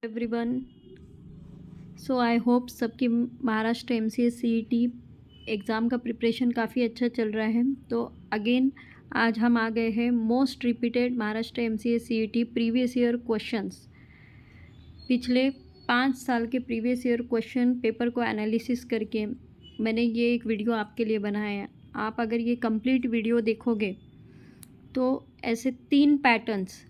Everyone. So I hope सबकी Maharashtra MCS CET exam का preparation काफ़ी अच्छा चल रहा है। तो अगेन आज हम आ गए हैं most repeated Maharashtra MCS CET previous year questions. पिछले 5 साल के प्रीवियस ईयर क्वेश्चन पेपर को एनालिसिस करके मैंने ये एक वीडियो आपके लिए बनाया है। आप अगर ये कंप्लीट वीडियो देखोगे तो ऐसे 3 पैटर्न्स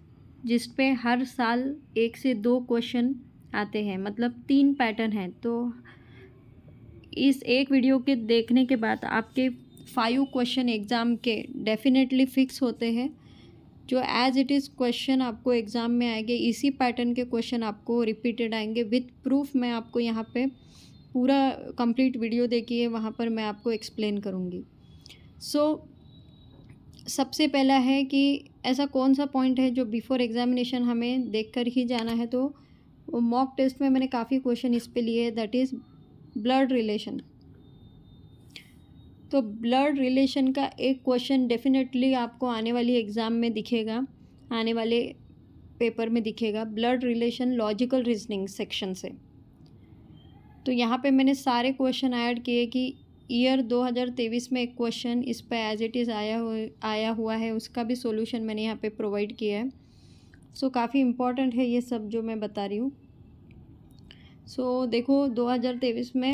जिस पे हर साल 1 से 2 क्वेश्चन आते हैं, मतलब 3 पैटर्न हैं। तो इस एक वीडियो के देखने के बाद आपके 5 क्वेश्चन एग्ज़ाम के डेफिनेटली फिक्स होते हैं। जो एज इट इज़ क्वेश्चन आपको एग्ज़ाम में आएंगे, इसी पैटर्न के क्वेश्चन आपको रिपीटेड आएंगे विथ प्रूफ। मैं आपको यहाँ पे पूरा कंप्लीट वीडियो देखिए, वहाँ पर मैं आपको एक्सप्लेन करूँगी। सबसे पहला है कि ऐसा कौन सा पॉइंट है जो बिफोर एग्जामिनेशन हमें देखकर ही जाना है। तो मॉक टेस्ट में मैंने काफ़ी क्वेश्चन इस पे लिए, दैट इज़ ब्लड रिलेशन। तो ब्लड रिलेशन का एक क्वेश्चन डेफिनेटली आपको आने वाली एग्ज़ाम में दिखेगा, आने वाले पेपर में दिखेगा, blood relation logical reasoning section से। तो यहाँ पे मैंने सारे क्वेश्चन ऐड किए कि ईयर 2023 में एक क्वेश्चन इस पे एज इट इज़ आया हुआ है, उसका भी सॉल्यूशन मैंने यहाँ पे प्रोवाइड किया है। सो काफ़ी इम्पॉर्टेंट है ये सब जो मैं बता रही हूँ। सो देखो 2023 में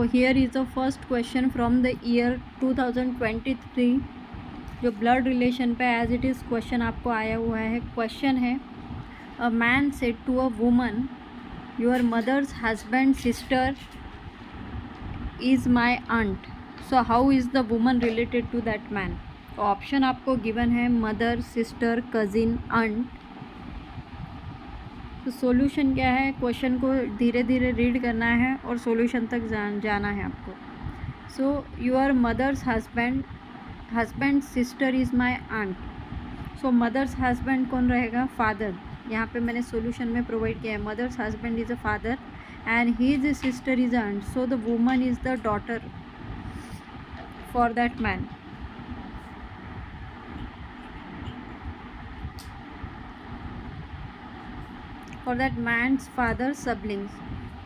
here is the first question from the year 2023 जो ब्लड रिलेशन पे एज इट इज़ क्वेश्चन आपको आया हुआ है। क्वेश्चन है, A man said to a woman, "Your mother's husband's sister is my aunt. So how is the woman related to that man?" तो option आपको given है mother, sister, cousin, aunt. तो solution क्या है, क्वेश्चन को धीरे धीरे रीड करना है और सॉल्यूशन तक जाना है आपको। So your mother's husband sister is my aunt. So mother's husband कौन रहेगा, फादर। यहाँ पे मैंने सॉल्यूशन में प्रोवाइड किया है mother's husband is a father and his sister is aunt. So the woman is the daughter for that man. For that man's father siblings.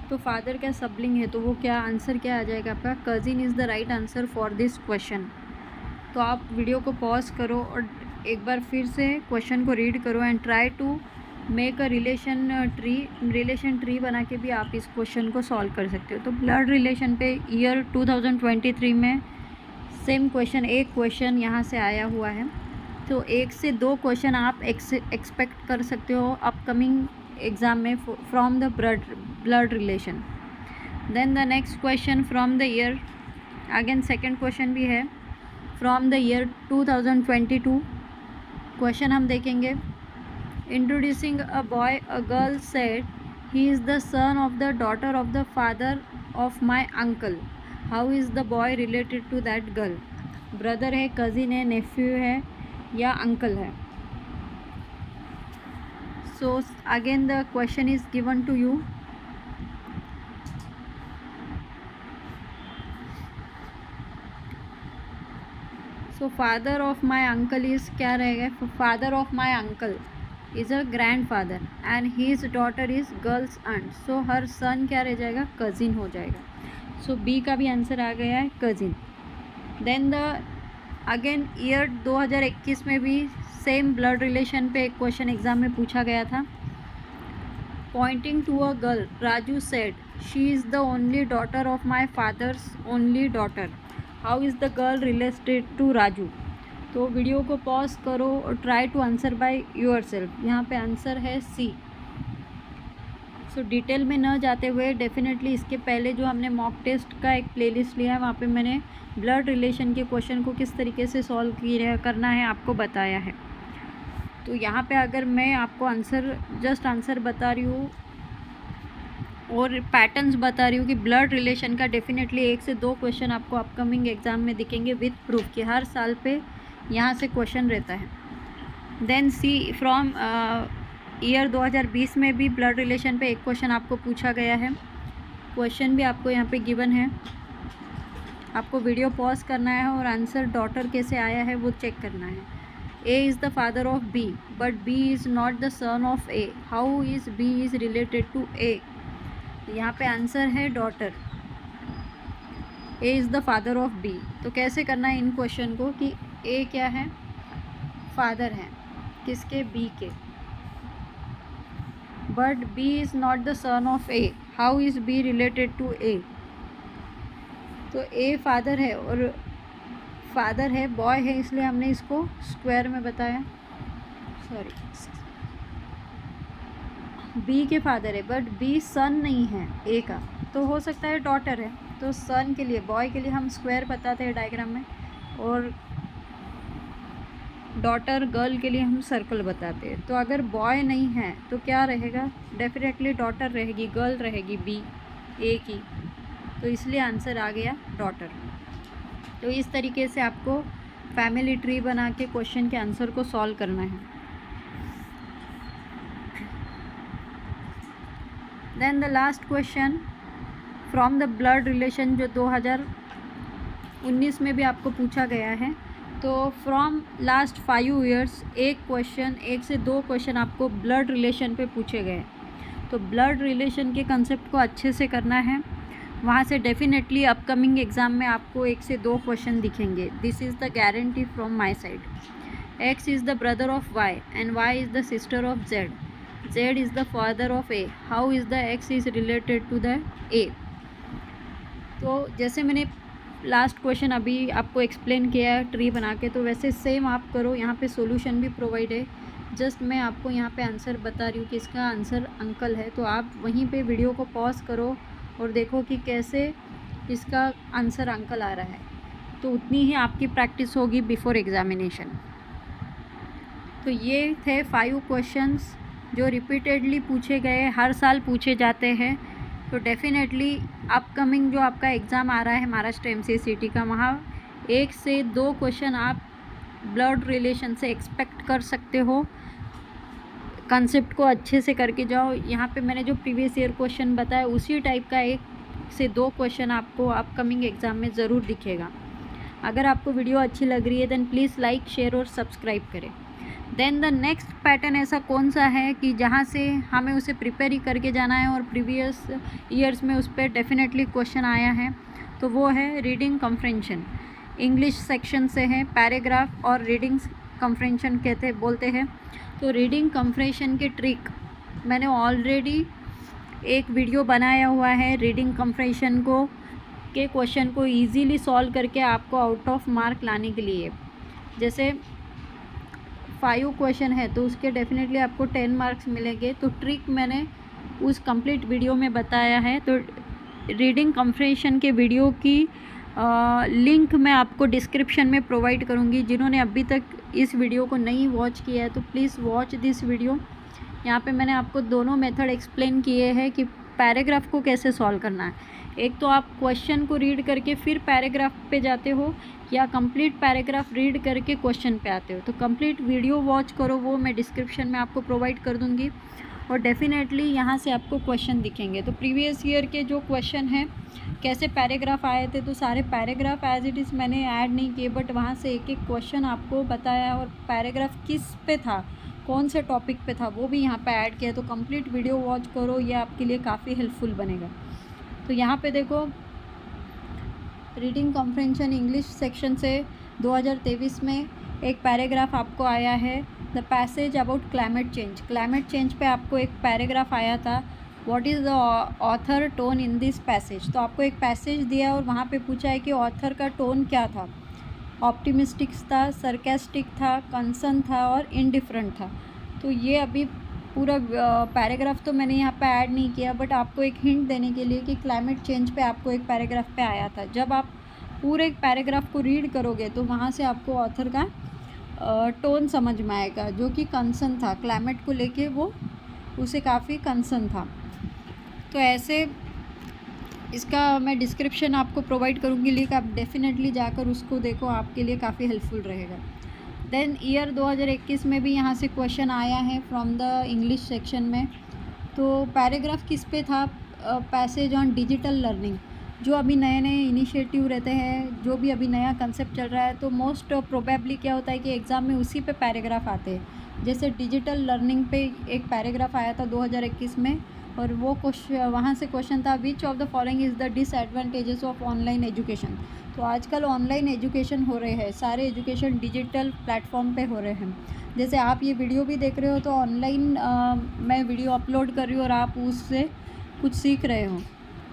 तो father का सबलिंग है, तो वो क्या आंसर क्या आ जाएगा आपका, cousin is the right answer for this question. तो आप वीडियो को पॉज करो और एक बार फिर से क्वेश्चन को रीड करो and try to make a relation tree बना के भी आप इस क्वेश्चन को सॉल्व कर सकते हो। तो ब्लड रिलेशन पे ईयर 2023 में सेम क्वेश्चन, एक क्वेश्चन यहाँ से आया हुआ है। तो 1 से 2 क्वेश्चन आप एक्सपेक्ट कर सकते हो अपकमिंग एग्ज़ाम में from the blood relation. Then the next question from the year, again second question भी है फ्रॉम द ईयर 2022। क्वेश्चन हम देखेंगे, introducing a boy a girl said he is the son of the daughter of the father of my uncle. How is the boy related to that girl. Brother है, cousin है, nephew है या uncle है। So again the question is given to you. So father of my uncle is क्या रहेगा, father of my uncle is a grandfather and his daughter is girl's aunt. So her son क्या रह जाएगा, cousin हो जाएगा। सो B का भी answer आ गया है, cousin. Then the again year 2021 में भी सेम ब्लड रिलेशन पे एक क्वेश्चन एग्ज़ाम में पूछा गया था। Pointing to a girl Raju said she is the only daughter of my father's only daughter. How is the girl related to Raju. तो video को पॉज करो और try to answer by yourself. यहाँ पे आंसर है सी। सो डिटेल में न जाते हुए डेफिनेटली इसके पहले जो हमने मॉक टेस्ट का एक प्लेलिस्ट लिया है वहाँ पे मैंने ब्लड रिलेशन के क्वेश्चन को किस तरीके से सॉल्व करना है आपको बताया है। तो यहाँ पे अगर मैं आपको जस्ट आंसर बता रही हूँ और पैटर्न्स बता रही हूँ कि ब्लड रिलेशन का डेफिनेटली 1 से 2 क्वेश्चन आपको अपकमिंग एग्ज़ाम में दिखेंगे विथ प्रूफ कि हर साल पे यहाँ से क्वेश्चन रहता है। देन सी फ्रॉम ईयर 2020 में भी ब्लड रिलेशन पे एक क्वेश्चन आपको पूछा गया है। क्वेश्चन भी आपको यहाँ पे गिवन है, आपको वीडियो पॉज करना है और आंसर डॉटर कैसे आया है वो चेक करना है। A is the father of B, but B is not the son of A. How is B is related to A? यहाँ पे आंसर है daughter. A is the father of B. तो कैसे करना है इन क्वेश्चन को कि A क्या है, फादर है किसके, B के, but B is not the son of A. How is B related to A? तो A फादर है और फादर है, बॉय है, इसलिए हमने इसको स्क्वायर में बताया. सॉरी, B के फादर है बट B सन नहीं है A का, तो हो सकता है डॉटर है. तो सन के लिए, बॉय के लिए हम स्क्वायर बताते हैं डायग्राम में, और डॉटर गर्ल के लिए हम सर्कल बताते हैं. तो अगर बॉय नहीं है तो क्या रहेगा, डेफिनेटली डॉटर रहेगी, गर्ल रहेगी B A की. तो इसलिए आंसर आ गया डॉटर. तो इस तरीके से आपको फैमिली ट्री बना के क्वेश्चन के आंसर को सॉल्व करना है. Then the last question from the blood relation, जो 2019 में भी आपको पूछा गया है. तो फ्रॉम लास्ट 5 ईयर्स एक से 2 क्वेश्चन आपको ब्लड रिलेशन पे पूछे गए. तो ब्लड रिलेशन के कंसेप्ट को अच्छे से करना है, वहाँ से डेफिनेटली अपकमिंग एग्ज़ाम में आपको 1 से 2 क्वेश्चन दिखेंगे. This is the guarantee from my side. X is the brother of Y and Y is the sister of Z. Z is the father of A. How is the X is related to the A? तो जैसे मैंने last question अभी आपको explain किया है tree बना के, तो वैसे सेम आप करो. यहाँ पे सॉल्यूशन भी प्रोवाइड है, जस्ट मैं आपको यहाँ पे आंसर बता रही हूँ कि इसका आंसर अंकल है. तो आप वहीं पे वीडियो को पॉज करो और देखो कि कैसे इसका आंसर अंकल आ रहा है. तो उतनी ही आपकी प्रैक्टिस होगी बिफोर एग्जामिनेशन. तो ये थे 5 क्वेश्चंस जो रिपीटेडली पूछे गए, हर साल पूछे जाते हैं. तो डेफिनेटली अपकमिंग जो आपका एग्ज़ाम आ रहा है महाराष्ट्र MCA का, वहाँ 1 से 2 क्वेश्चन आप ब्लड रिलेशन से एक्सपेक्ट कर सकते हो. कंसेप्ट को अच्छे से करके जाओ. यहाँ पे मैंने जो प्रीवियस ईयर क्वेश्चन बताया उसी टाइप का 1 से 2 क्वेश्चन आपको अपकमिंग एग्ज़ाम में ज़रूर दिखेगा. अगर आपको वीडियो अच्छी लग रही है देन प्लीज़ लाइक, शेयर और सब्सक्राइब करें. देन द नेक्स्ट पैटर्न ऐसा कौन सा है कि जहाँ से हमें उसे प्रिपेयर ही करके जाना है और प्रीवियस ईयर्स में उस पर डेफिनेटली क्वेश्चन आया है, तो वो है रीडिंग कम्प्रेंशन. इंग्लिश सेक्शन से है, पैराग्राफ और रीडिंग कम्प्रेंशन बोलते हैं. तो रीडिंग कम्प्रेंशन के ट्रिक मैंने ऑलरेडी एक वीडियो बनाया हुआ है. रीडिंग कम्प्रेंशन के क्वेश्चन को इजीली सॉल्व करके आपको आउट ऑफ मार्क लाने के लिए, जैसे 5 क्वेश्चन है तो उसके डेफिनेटली आपको 10 मार्क्स मिलेंगे. तो ट्रिक मैंने उस कंप्लीट वीडियो में बताया है. तो रीडिंग कम्प्रेंशन के वीडियो की लिंक मैं आपको डिस्क्रिप्शन में प्रोवाइड करूँगी. जिन्होंने अभी तक इस वीडियो को नहीं वॉच किया है तो प्लीज़ वॉच दिस वीडियो. यहाँ पे मैंने आपको दोनों मेथड एक्सप्लेन किए हैं कि पैराग्राफ को कैसे सॉल्व करना है. एक तो आप क्वेश्चन को रीड करके फिर पैराग्राफ पे जाते हो, या कंप्लीट पैराग्राफ रीड करके क्वेश्चन पे आते हो. तो कंप्लीट वीडियो वॉच करो, वो मैं डिस्क्रिप्शन में आपको प्रोवाइड कर दूँगी. और डेफिनेटली यहाँ से आपको क्वेश्चन दिखेंगे. तो प्रीवियस ईयर के जो क्वेश्चन हैं कैसे पैराग्राफ आए थे, तो सारे पैराग्राफ एज इट इज़ मैंने ऐड नहीं किए, बट वहाँ से एक एक क्वेश्चन आपको बताया और पैराग्राफ किस पे था, कौन से टॉपिक पे था, वो भी यहाँ पे ऐड किया. तो कंप्लीट वीडियो वॉच करो, ये आपके लिए काफ़ी हेल्पफुल बनेगा. तो यहाँ पे देखो रीडिंग कम्प्रेंशन इंग्लिश सेक्शन से 2023 में एक पैराग्राफ आपको आया है, the passage about climate change. Climate change पे आपको एक पैराग्राफ आया था, what is the author tone in this passage. तो आपको एक पैसेज दिया और वहाँ पे पूछा है कि ऑथर का टोन क्या था, ऑप्टिमिस्टिक था, सरकास्टिक था, कंसर्न था और इनडिफरेंट था. तो ये अभी पूरा पैराग्राफ तो मैंने यहाँ पे ऐड नहीं किया, बट आपको एक हिंट देने के लिए कि क्लाइमेट चेंज पे आपको एक पैराग्राफ पे आया था. जब आप पूरे एक पैराग्राफ को रीड करोगे तो वहाँ से आपको ऑथर का टोन समझ में आएगा, जो कि कंसर्न था क्लाइमेट को लेके, वो उसे काफ़ी कंसर्न था. तो ऐसे इसका मैं डिस्क्रिप्शन आपको प्रोवाइड करूँगी लिंक, आप डेफिनेटली जाकर उसको देखो, आपके लिए काफ़ी हेल्पफुल रहेगा. देन ईयर 2021 में भी यहाँ से क्वेश्चन आया है फ्रॉम द इंग्लिश सेक्शन में. तो पैराग्राफ किस पे था, पैसेज ऑन डिजिटल लर्निंग. जो अभी नए नए इनिशिएटिव रहते हैं, जो भी अभी नया कंसेप्ट चल रहा है, तो मोस्ट प्रोबेबली क्या होता है कि एग्ज़ाम में उसी पे पैराग्राफ आते हैं। जैसे डिजिटल लर्निंग पे एक पैराग्राफ आया था 2021 में, और वो वहाँ से क्वेश्चन था, which of the following is the disadvantages of online education. तो आजकल ऑनलाइन एजुकेशन हो रहे हैं, सारे एजुकेशन डिजिटल प्लेटफॉर्म पे हो रहे हैं। जैसे आप ये वीडियो भी देख रहे हो तो ऑनलाइन मैं वीडियो अपलोड कर रही हूँ और आप उससे कुछ सीख रहे हो,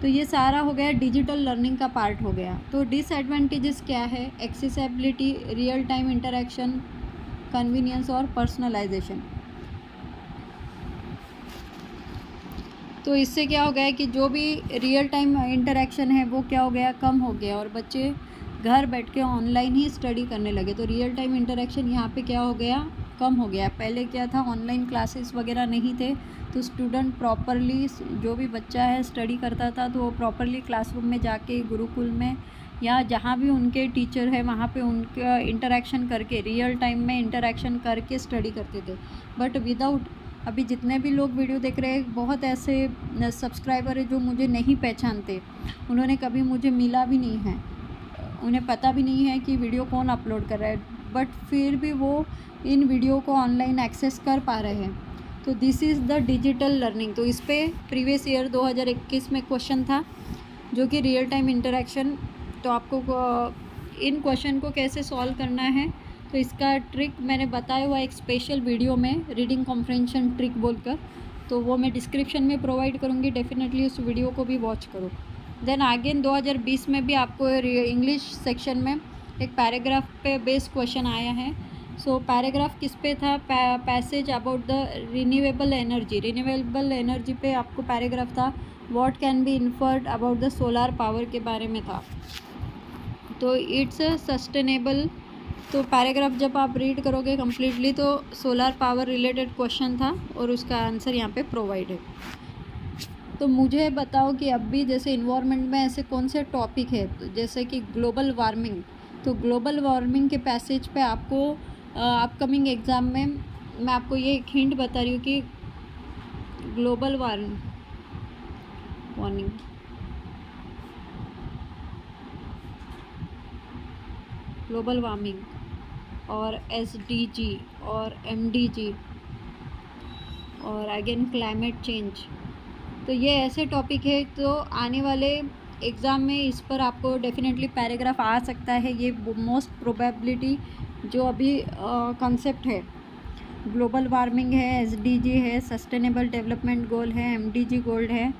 तो ये सारा हो गया डिजिटल लर्निंग का पार्ट हो गया। तो डिसएडवांटेजेस क्या है? Accessibility, real time interaction, convenience और पर्सनलाइजेशन। तो इससे क्या हो गया है कि जो भी रियल टाइम इंटरेक्शन है वो क्या हो गया, कम हो गया, और बच्चे घर बैठ के ऑनलाइन ही स्टडी करने लगे। तो रियल टाइम इंटरेक्शन यहाँ पे क्या हो गया, कम हो गया। पहले क्या था, ऑनलाइन क्लासेस वगैरह नहीं थे, तो स्टूडेंट प्रॉपरली, जो भी बच्चा है स्टडी करता था तो वो प्रॉपरली क्लासरूम में जाके, गुरुकुल में या जहाँ भी उनके टीचर है वहाँ पे उनका इंटरेक्शन करके, रियल टाइम में इंटरेक्शन करके स्टडी करते थे। बट विदाउट, अभी जितने भी लोग वीडियो देख रहे हैं, बहुत ऐसे सब्सक्राइबर है जो मुझे नहीं पहचानते, उन्होंने कभी मुझे मिला भी नहीं है, उन्हें पता भी नहीं है कि वीडियो कौन अपलोड कर रहा है, बट फिर भी वो इन वीडियो को ऑनलाइन एक्सेस कर पा रहे हैं। तो this is the digital learning. तो इस पे प्रीवियस ईयर 2021 में क्वेश्चन था जो कि रियल टाइम इंटरेक्शन। तो आपको इन क्वेश्चन को कैसे सॉल्व करना है, तो इसका ट्रिक मैंने बताया हुआ एक स्पेशल वीडियो में, रीडिंग कॉम्प्रिहेंशन ट्रिक बोलकर, तो वो मैं डिस्क्रिप्शन में प्रोवाइड करूँगी, डेफिनेटली उस वीडियो को भी वॉच करो। देन अगेन 2020 में भी आपको इंग्लिश सेक्शन में एक पैराग्राफ पे बेस्ड क्वेश्चन आया है। सो पैराग्राफ किस पे था, passage about the renewable energy. Renewable energy पे आपको पैराग्राफ था, what can be inferred about the solar power के बारे में था। तो इट्स सस्टेनेबल। तो पैराग्राफ जब आप रीड करोगे कम्प्लीटली तो सोलार पावर रिलेटेड क्वेश्चन था और उसका आंसर यहाँ पे प्रोवाइड है। तो मुझे बताओ कि अभी जैसे इन्वायरमेंट में ऐसे कौन से टॉपिक है, तो जैसे कि ग्लोबल वार्मिंग। तो ग्लोबल वार्मिंग के पैसेज पे आपको अपकमिंग एग्ज़ाम में मैं आपको ये एक हिंट बता रही हूँ कि ग्लोबल वार्मिंग ग्लोबल वार्मिंग और SDG और MDG और अगेन क्लाइमेट चेंज, तो ये ऐसे टॉपिक है। तो आने वाले एग्ज़ाम में इस पर आपको डेफिनेटली पैराग्राफ आ सकता है। ये मोस्ट प्रोबेबिलिटी जो अभी कॉन्सेप्ट है, ग्लोबल वार्मिंग है, SDG है, सस्टेनेबल डेवलपमेंट गोल है, MDG गोल है,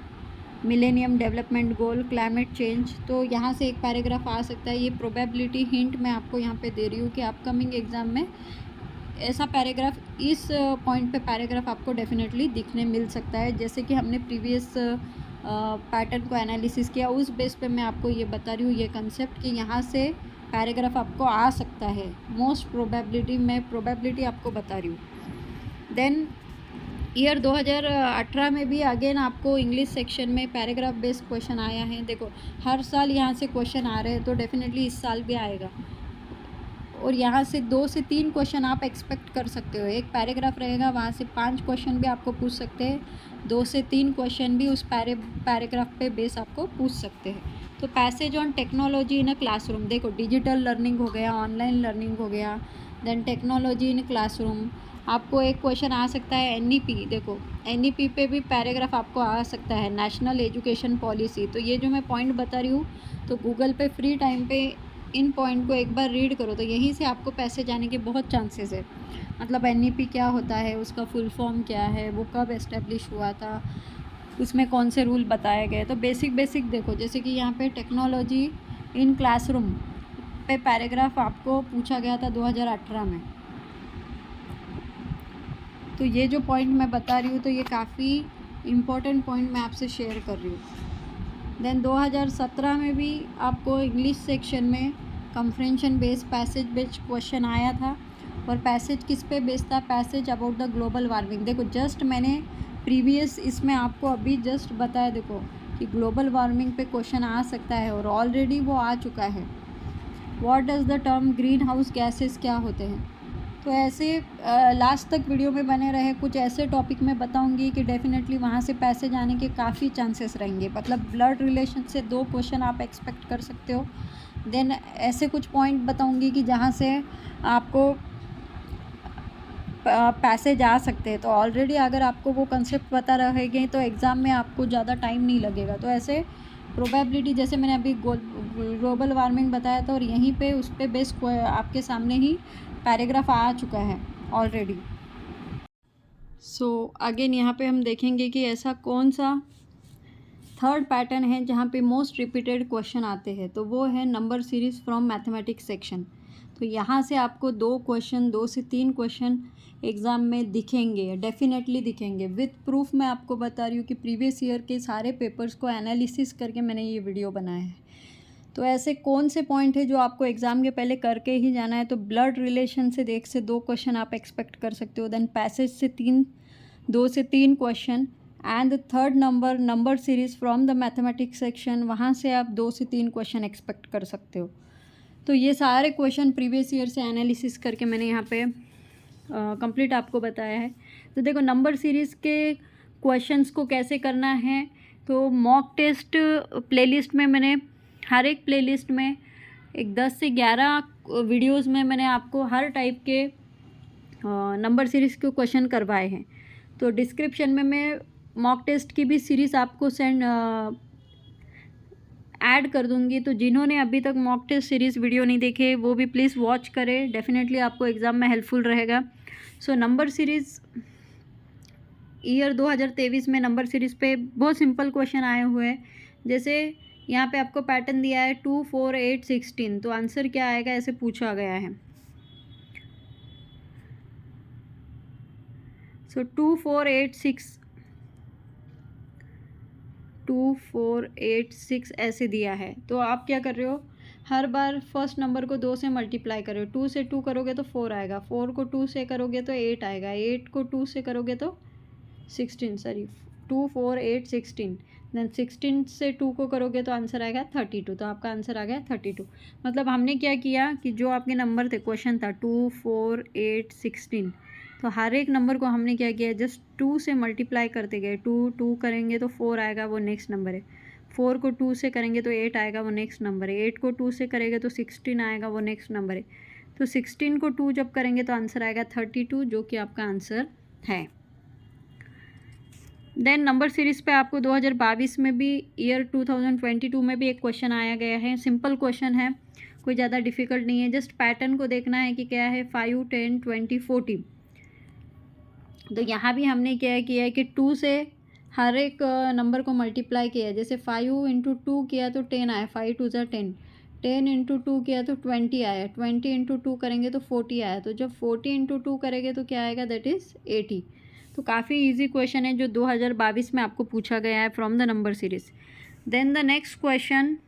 millennium development goal, climate change, तो यहाँ से एक पैराग्राफ आ सकता है। ये प्रोबेबिलिटी हिंट मैं आपको यहाँ पे दे रही हूँ कि अपकमिंग एग्ज़ाम में ऐसा पैराग्राफ, इस पॉइंट पे पैराग्राफ आपको डेफिनेटली दिखने मिल सकता है। जैसे कि हमने प्रीवियस पैटर्न को एनालिसिस किया, उस बेस पे मैं आपको ये बता रही हूँ ये कंसेप्ट कि यहाँ से पैराग्राफ आपको आ सकता है। मोस्ट प्रोबेबिलिटी, मैं प्रोबेबिलिटी आपको बता रही हूँ। देन ईयर 2018 में भी अगेन आपको इंग्लिश सेक्शन में पैराग्राफ बेस्ड क्वेश्चन आया है। देखो हर साल यहाँ से क्वेश्चन आ रहे हैं, तो डेफिनेटली इस साल भी आएगा, और यहाँ से 2 से 3 क्वेश्चन आप एक्सपेक्ट कर सकते हो। एक पैराग्राफ रहेगा, वहाँ से 5 क्वेश्चन भी आपको पूछ सकते हैं, 2 से 3 क्वेश्चन भी उस पैराग्राफ पे बेस आपको पूछ सकते हैं। तो passage on technology in a classroom, देखो डिजिटल लर्निंग हो गया, ऑनलाइन लर्निंग हो गया, देन टेक्नोलॉजी इन क्लासरूम। आपको एक क्वेश्चन आ सकता है NEP, देखो NEP पे भी पैराग्राफ आपको आ सकता है, नेशनल एजुकेशन पॉलिसी। तो ये जो मैं पॉइंट बता रही हूँ, तो गूगल पे फ्री टाइम पे इन पॉइंट को एक बार रीड करो, तो यहीं से आपको पैसेज आने के बहुत चांसेस है। मतलब NEP क्या होता है, उसका फुल फॉर्म क्या है, वो कब एस्टेब्लिश हुआ था, उसमें कौन से रूल बताए गए। तो बेसिक देखो, जैसे कि यहाँ पे टेक्नोलॉजी इन क्लासरूम पे पैराग्राफ आपको पूछा गया था 2018 में। तो ये जो पॉइंट मैं बता रही हूँ, तो ये काफ़ी इम्पोर्टेंट पॉइंट मैं आपसे शेयर कर रही हूँ। देन 2017 में भी आपको इंग्लिश सेक्शन में comprehension based passage based question आया था, और पैसेज किस पे बेस्ड था, passage about the global warming. देखो जस्ट मैंने प्रीवियस इसमें आपको अभी जस्ट बताया, देखो कि ग्लोबल वार्मिंग पे क्वेश्चन आ सकता है, और ऑलरेडी वो आ चुका है। What does the term green house gases क्या होते हैं, तो ऐसे लास्ट तक वीडियो में बने रहे। कुछ ऐसे टॉपिक में बताऊंगी कि डेफिनेटली वहाँ से पैसे जाने के काफ़ी चांसेस रहेंगे। मतलब ब्लड रिलेशन से 2 क्वेश्चन आप एक्सपेक्ट कर सकते हो। देन ऐसे कुछ पॉइंट बताऊंगी कि जहाँ से आपको पैसे जा सकते हैं। तो ऑलरेडी अगर आपको वो कंसेप्ट पता रहेंगे तो एग्ज़ाम में आपको ज़्यादा टाइम नहीं लगेगा। तो ऐसे प्रोबेबिलिटी, जैसे मैंने अभी ग्लोबल वार्मिंग बताया था, और यहीं पे उस पर बेस्ड आपके सामने ही पैराग्राफ आ चुका है ऑलरेडी। सो अगेन यहाँ पे हम देखेंगे कि ऐसा कौन सा थर्ड पैटर्न है जहाँ पे मोस्ट रिपीटेड क्वेश्चन आते हैं। तो वो है number series from mathematics section. तो यहाँ से आपको 2 से 3 क्वेश्चन एग्ज़ाम में दिखेंगे, डेफिनेटली दिखेंगे। विथ प्रूफ मैं आपको बता रही हूँ कि प्रीवियस ईयर के सारे पेपर्स को एनालिसिस करके मैंने ये वीडियो बनाया है। तो ऐसे कौन से पॉइंट है जो आपको एग्ज़ाम के पहले करके ही जाना है। तो ब्लड रिलेशन से 1 से 2 क्वेश्चन आप एक्सपेक्ट कर सकते हो। देन पैसेज से 2 से 3 question, and the third number series from the mathematics section, वहाँ से आप 2 से 3 क्वेश्चन एक्सपेक्ट कर सकते हो। तो ये सारे क्वेश्चन प्रीवियस ईयर से एनालिसिस करके मैंने यहाँ पे कंप्लीट आपको बताया है। तो देखो नंबर सीरीज़ के क्वेश्चंस को कैसे करना है। तो मॉक टेस्ट प्लेलिस्ट में मैंने हर एक प्लेलिस्ट में एक 10 से 11 वीडियोस में मैंने आपको हर टाइप के नंबर सीरीज़ के क्वेश्चन करवाए हैं। तो डिस्क्रिप्शन में मैं मॉक टेस्ट की भी सीरीज़ आपको ऐड कर दूंगी। तो जिन्होंने अभी तक मॉक टेस्ट सीरीज़ वीडियो नहीं देखे वो भी प्लीज़ वॉच करें, डेफिनेटली आपको एग्ज़ाम में हेल्पफुल रहेगा। सो नंबर सीरीज़ ईयर 2023 में नंबर सीरीज़ पे बहुत सिंपल क्वेश्चन आए हुए हैं। जैसे यहाँ पे आपको पैटर्न दिया है 2, 4, 8, 16। तो आंसर क्या आएगा ऐसे पूछा गया है। सो 2, 4, 8, 6 2, 4, 8, 6 ऐसे दिया है। तो आप क्या कर रहे हो, हर बार फर्स्ट नंबर को 2 से मल्टीप्लाई कर रहे हो। 2 से 2 करोगे तो 4 आएगा, 4 को 2 से करोगे तो 8 आएगा, 8 को 2 से करोगे तो 16, सॉरी 2, 4, 8, 16। देन 16 से 2 को करोगे तो आंसर आएगा 32। तो आपका आंसर आ गया 32। मतलब हमने क्या किया कि जो आपके नंबर थे, क्वेश्चन था 2, 4, 8, 16, तो हर एक नंबर को हमने क्या किया, जस्ट 2 से मल्टीप्लाई करते गए। 2 करेंगे तो 4 आएगा, वो नेक्स्ट नंबर है। 4 को 2 से करेंगे तो 8 आएगा, वो नेक्स्ट नंबर है। 8 को 2 से करेंगे तो 16 आएगा, वो नेक्स्ट नंबर है। तो 16 को 2 जब करेंगे तो आंसर आएगा 32, जो कि आपका आंसर है। देन नंबर सीरीज़ पे आपको 2022 में भी, ईयर 2022 में भी एक क्वेश्चन आया गया है। सिंपल क्वेश्चन है, कोई ज़्यादा डिफ़िकल्ट नहीं है। जस्ट पैटर्न को देखना है कि क्या है, 5, 10, 20, 40। तो यहाँ भी हमने क्या किया है कि 2 से हर एक नंबर को मल्टीप्लाई किया है। जैसे 5 इंटू 2 किया तो 10 आया, 5 2 ज़ा 10। 10 इंटू 2 किया तो 20 आया, 20 इंटू 2 करेंगे तो 40 आया। तो जब 40 इंटू 2 करेंगे तो क्या आएगा, दैट इज़ 80। तो काफ़ी इजी क्वेश्चन है जो 2022 में आपको पूछा गया है from the number series. Then the next question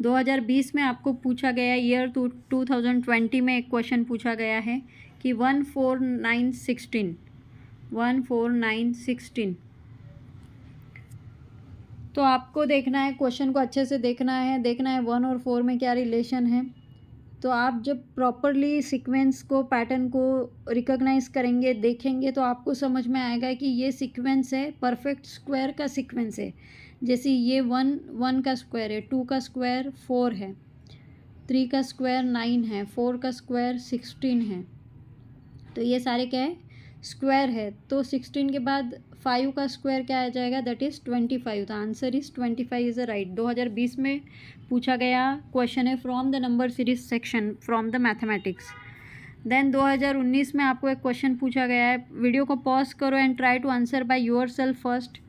2020 में आपको पूछा गया, ईयर 2020 में एक क्वेश्चन पूछा गया है कि 1, 4, 9, 16, 1, 4, 9, 16। तो आपको देखना है, क्वेश्चन को अच्छे से देखना है 1 और 4 में क्या रिलेशन है। तो आप जब प्रॉपरली सीक्वेंस को, पैटर्न को रिकॉग्नाइज करेंगे, देखेंगे, तो आपको समझ में आएगा कि ये सीक्वेंस है, परफेक्ट स्क्वायर का सीक्वेंस है। जैसे ये 1 का स्क्वायर है, 2 का स्क्वायर 4 है, 3 का स्क्वायर 9 है, 4 का स्क्वायर 16 है। तो ये सारे क्या है, स्क्वायर है। तो 16 के बाद 5 का स्क्वायर क्या आ जाएगा, दैट इज़ 25। तो आंसर इज़ 25 इज़ राइट। 2020 में पूछा गया क्वेश्चन है from the number series section from the mathematics. Then 2019 में आपको एक क्वेश्चन पूछा गया है। वीडियो को पॉज करो and try to answer by yourself first.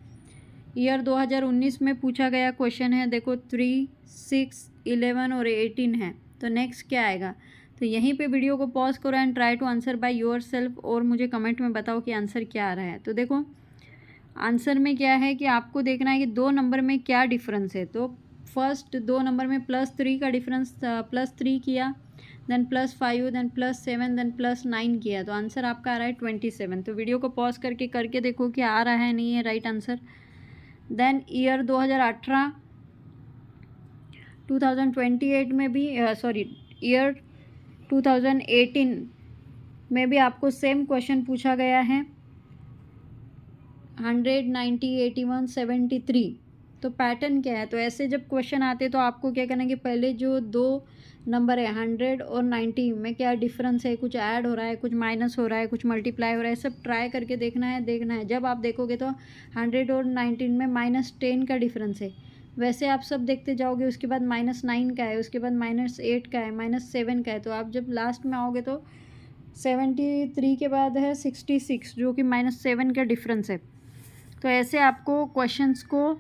Year 2019 में पूछा गया क्वेश्चन है, देखो 3, 6, 11 और 18 है। तो नेक्स्ट क्या आएगा। तो यहीं पे वीडियो को पॉज करो and try to answer by yourself, और मुझे कमेंट में बताओ कि आंसर क्या आ रहा है। तो देखो आंसर में क्या है कि आपको देखना है कि 2 नंबर में क्या डिफरेंस है। तो फर्स्ट 2 नंबर में +3 का डिफरेंस, +3 किया, देन +5, देन +7, देन +9 किया। तो आंसर आपका आ रहा है 27। तो वीडियो को पॉज करके देखो कि आ रहा है नहीं है राइट आंसर। देन ईयर 2028 में भी, ईयर 2018 में भी आपको सेम क्वेश्चन पूछा गया है 100, 90, 81, 73। तो पैटर्न क्या है? तो ऐसे जब क्वेश्चन आते तो आपको क्या करना है कि पहले जो दो नंबर है 100 और 90 में क्या डिफरेंस है, कुछ ऐड हो रहा है, कुछ माइनस हो रहा है, कुछ मल्टीप्लाई हो रहा है, सब ट्राई करके देखना है। जब आप देखोगे तो 100 और 19 में -10 का डिफरेंस है, वैसे आप सब देखते जाओगे। उसके बाद -9 का है, उसके बाद -8 का है, -7 का है। तो आप जब लास्ट में आओगे तो 73 के बाद है 66, जो कि -7 का डिफरेंस है। तो ऐसे आपको क्वेश्चंस को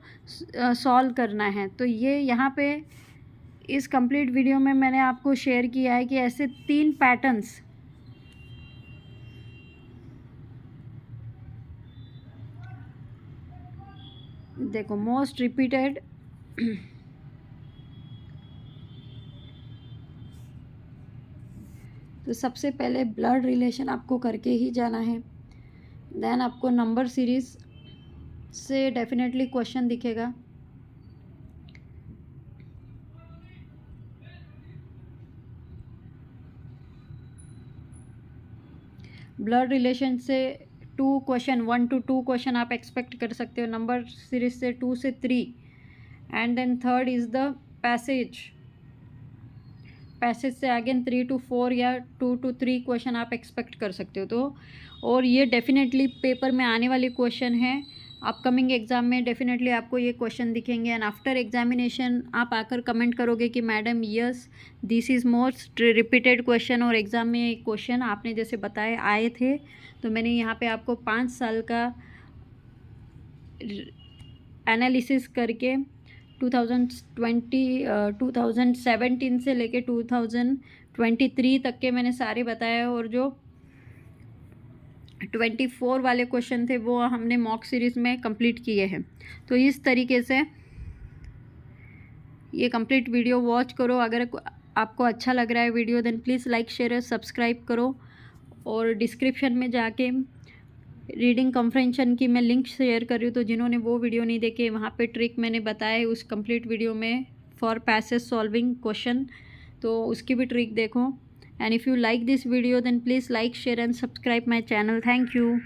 सॉल्व करना है। तो ये यहाँ पे इस कंप्लीट वीडियो में मैंने आपको शेयर किया है कि ऐसे 3 पैटर्न्स देखो, मोस्ट रिपीटेड तो सबसे पहले ब्लड रिलेशन आपको करके ही जाना है। देन आपको नंबर सीरीज से डेफिनेटली क्वेश्चन दिखेगा। ब्लड रिलेशन से 2 क्वेश्चन, 1 to 2 क्वेश्चन आप एक्सपेक्ट कर सकते हो। नंबर सीरीज से 2 से 3, and then third is the passage से अगेन 3 to 4 या 2 to 3 क्वेश्चन आप एक्सपेक्ट कर सकते हो। तो और ये डेफिनेटली पेपर में आने वाले क्वेश्चन है। अपकमिंग एग्ज़ाम में डेफिनेटली आपको ये क्वेश्चन दिखेंगे। एंड आफ्टर एग्जामिनेशन आप आकर कमेंट करोगे कि madam yes this is most repeated question, और एग्ज़ाम में एक क्वेश्चन आपने जैसे बताए आए थे। तो मैंने यहाँ पे आपको 5 साल का एनालिसिस करके 2017 से लेके 2023 तक के मैंने सारे बताए, और जो 24 वाले क्वेश्चन थे वो हमने मॉक सीरीज़ में कंप्लीट किए हैं। तो इस तरीके से ये कंप्लीट वीडियो वॉच करो। अगर आपको अच्छा लग रहा है video, then please like, share और सब्सक्राइब करो। और डिस्क्रिप्शन में जाके रीडिंग कॉम्प्रिहेंशन की मैं लिंक शेयर कर रही हूँ, तो जिन्होंने वो वीडियो नहीं देखे, वहाँ पे ट्रिक मैंने बताया है उस कंप्लीट वीडियो में फॉर पैसेज सॉल्विंग क्वेश्चन, तो उसकी भी ट्रिक देखो। And if you like this video then please like, share and subscribe my channel. Thank you.